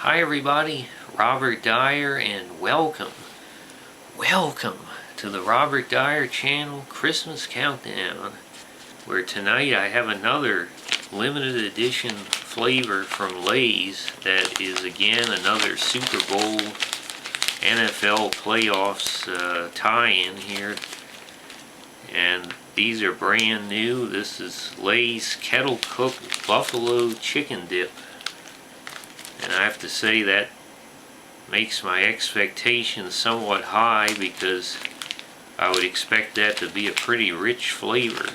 Hi everybody, Robert Dyer, and welcome to the Robert Dyer channel Christmas Countdown, where tonight I have another limited edition flavor from Lay's that is again another Super Bowl NFL playoffs tie-in here, and these are brand new. This is Lay's Kettle Cooked Buffalo Chicken Dip. And I have to say that makes my expectations somewhat high because I would expect that to be a pretty rich flavor.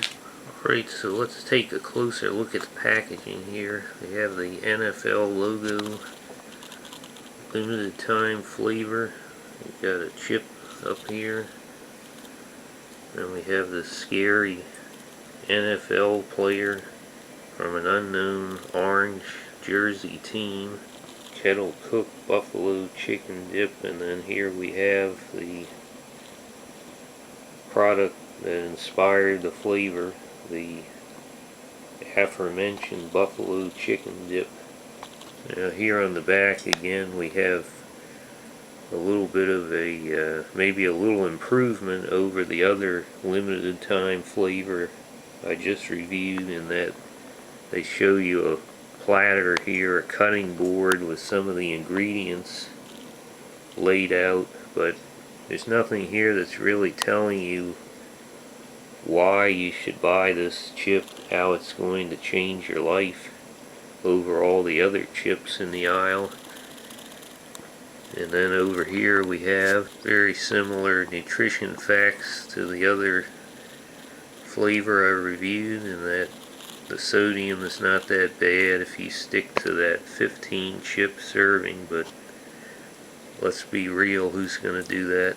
Alright, so let's take a closer look at the packaging here. We have the NFL logo, limited time flavor. We've got a chip up here. Then we have this scary NFL player from an unknown orange jersey team. Kettle Cooked Buffalo Chicken Dip, and then here we have the product that inspired the flavor, the aforementioned Buffalo Chicken Dip. Now here on the back again we have a little bit of a maybe a little improvement over the other limited time flavor I just reviewed, in that they show you a platter here, a cutting board with some of the ingredients laid out, but there's nothing here that's really telling you why you should buy this chip, how it's going to change your life over all the other chips in the aisle. And then over here we have very similar nutrition facts to the other flavor I reviewed, in that the sodium is not that bad if you stick to that 15 chip serving, but let's be real, who's going to do that?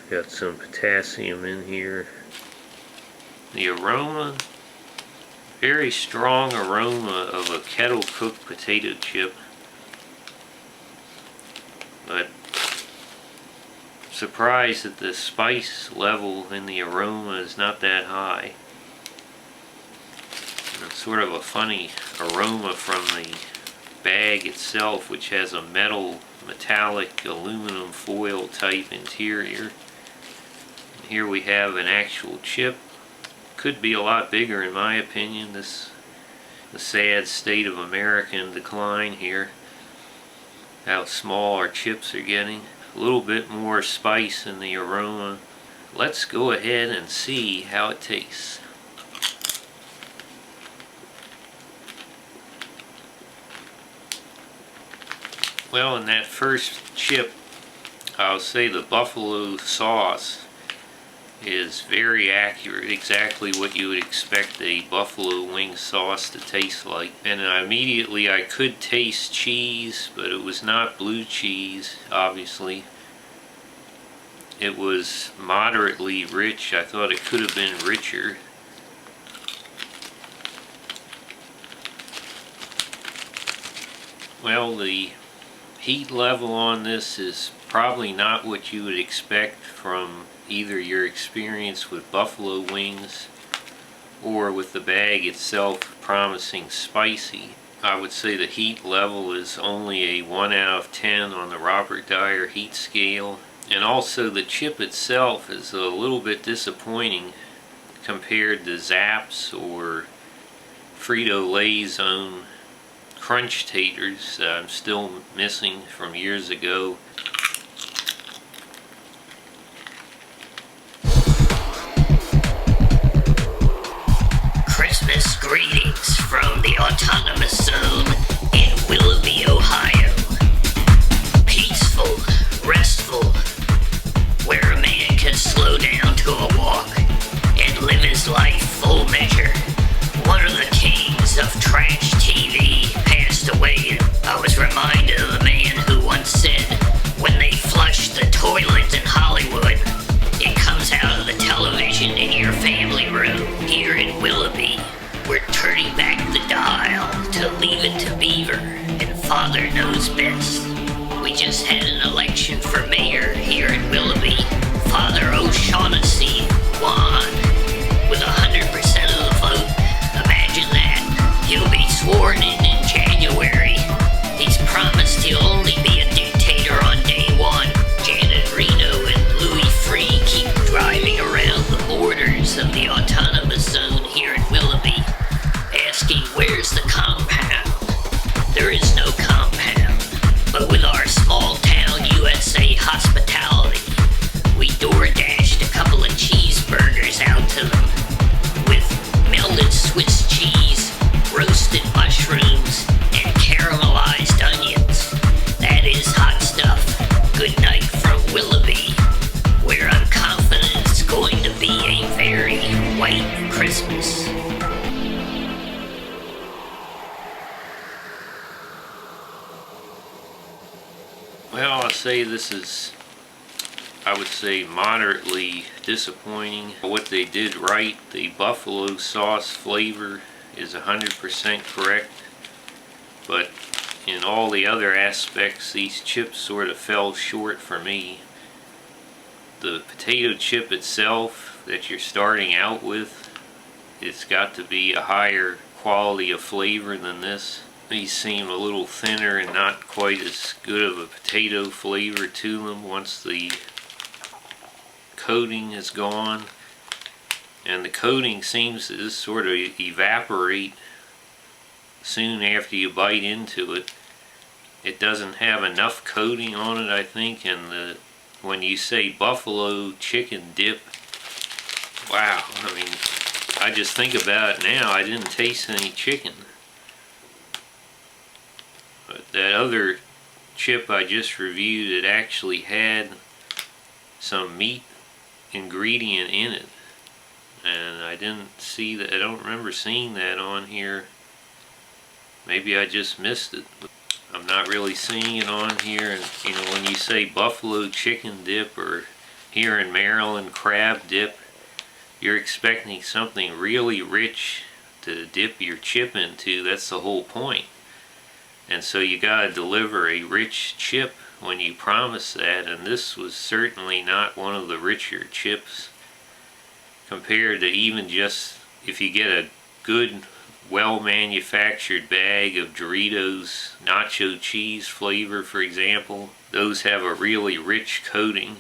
Got some potassium in here. The aroma, very strong aroma of a kettle cooked potato chip, but surprised that the spice level in the aroma is not that high. And it's sort of a funny aroma from the bag itself, which has a metallic aluminum foil type interior. And here we have an actual chip. Could be a lot bigger in my opinion. The sad state of American decline here. How small our chips are getting. A little bit more spice in the aroma. Let's go ahead and see how it tastes. Well, in that first chip, I'll say the buffalo sauce is very accurate, exactly what you would expect a buffalo wing sauce to taste like. And immediately I could taste cheese, but it was not blue cheese, obviously. It was moderately rich. I thought it could have been richer. Well, the heat level on this is probably not what you would expect from either your experience with buffalo wings or with the bag itself promising spicy. I would say the heat level is only a 1 out of 10 on the Robert Dyer heat scale. And also the chip itself is a little bit disappointing compared to Zapp's or Frito-Lay's own Crunch Taters that I'm still missing from years ago. Christmas greetings from the Autonomous Zone in Willoughby, Ohio. Peaceful, restful, where a man can slow down to a walk and live his life full measure. One of the kings of trash TV passed away. I was reminded of the man who once said, when they flush the toilet in Hollywood, it comes out of the television in your family room. Here in Willoughby, we're turning back the dial to Leave It to Beaver, and Father knows best. We just had an election for mayor here in Willoughby. Father O'Shaughnessy won with 100% of the vote. Imagine that. Well, I'll say this is, I would say, moderately disappointing. What they did right, the buffalo sauce flavor is 100% correct, but in all the other aspects, these chips sort of fell short for me. The potato chip itself that you're starting out with, it's got to be a higher quality of flavor than this. These seem a little thinner and not quite as good of a potato flavor to them once the coating is gone. And the coating seems to just sort of evaporate soon after you bite into it. It doesn't have enough coating on it, I think, and when you say buffalo chicken dip, wow, I mean, I just think about it now, I didn't taste any chicken. But that other chip I just reviewed, it actually had some meat ingredient in it. And I didn't see that, I don't remember seeing that on here. Maybe I just missed it. I'm not really seeing it on here. And you know, when you say buffalo chicken dip, or here in Maryland crab dip, you're expecting something really rich to dip your chip into. That's the whole point. And so you gotta deliver a rich chip when you promise that, and this was certainly not one of the richer chips compared to even just if you get a good well-manufactured bag of Doritos nacho cheese flavor, for example. Those have a really rich coating.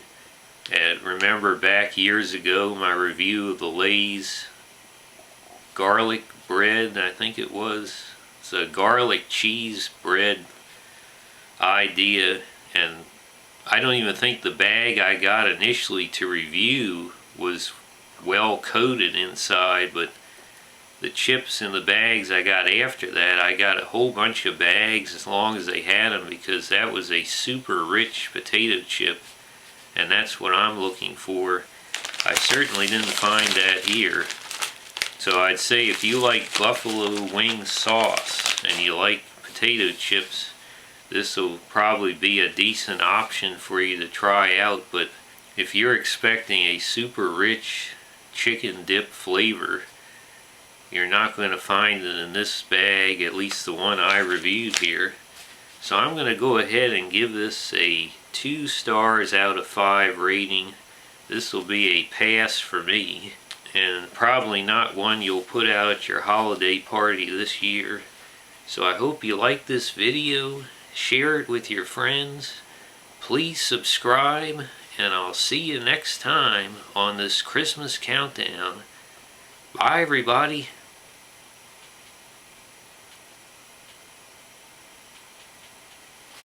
And remember back years ago my review of the Lay's garlic bread, I think it was. It's a garlic cheese bread idea, and I don't even think the bag I got initially to review was well coated inside, but the chips in the bags I got after that, I got a whole bunch of bags as long as they had them, because that was a super rich potato chip, and that's what I'm looking for. I certainly didn't find that here. So I'd say if you like buffalo wing sauce and you like potato chips, this will probably be a decent option for you to try out. But if you're expecting a super rich chicken dip flavor, you're not going to find it in this bag, at least the one I reviewed here. So I'm going to go ahead and give this a 2 stars out of 5 rating. This will be a pass for me, and probably not one you'll put out at your holiday party this year. So I hope you like this video, share it with your friends, please subscribe, and I'll see you next time on this Christmas countdown. Bye everybody.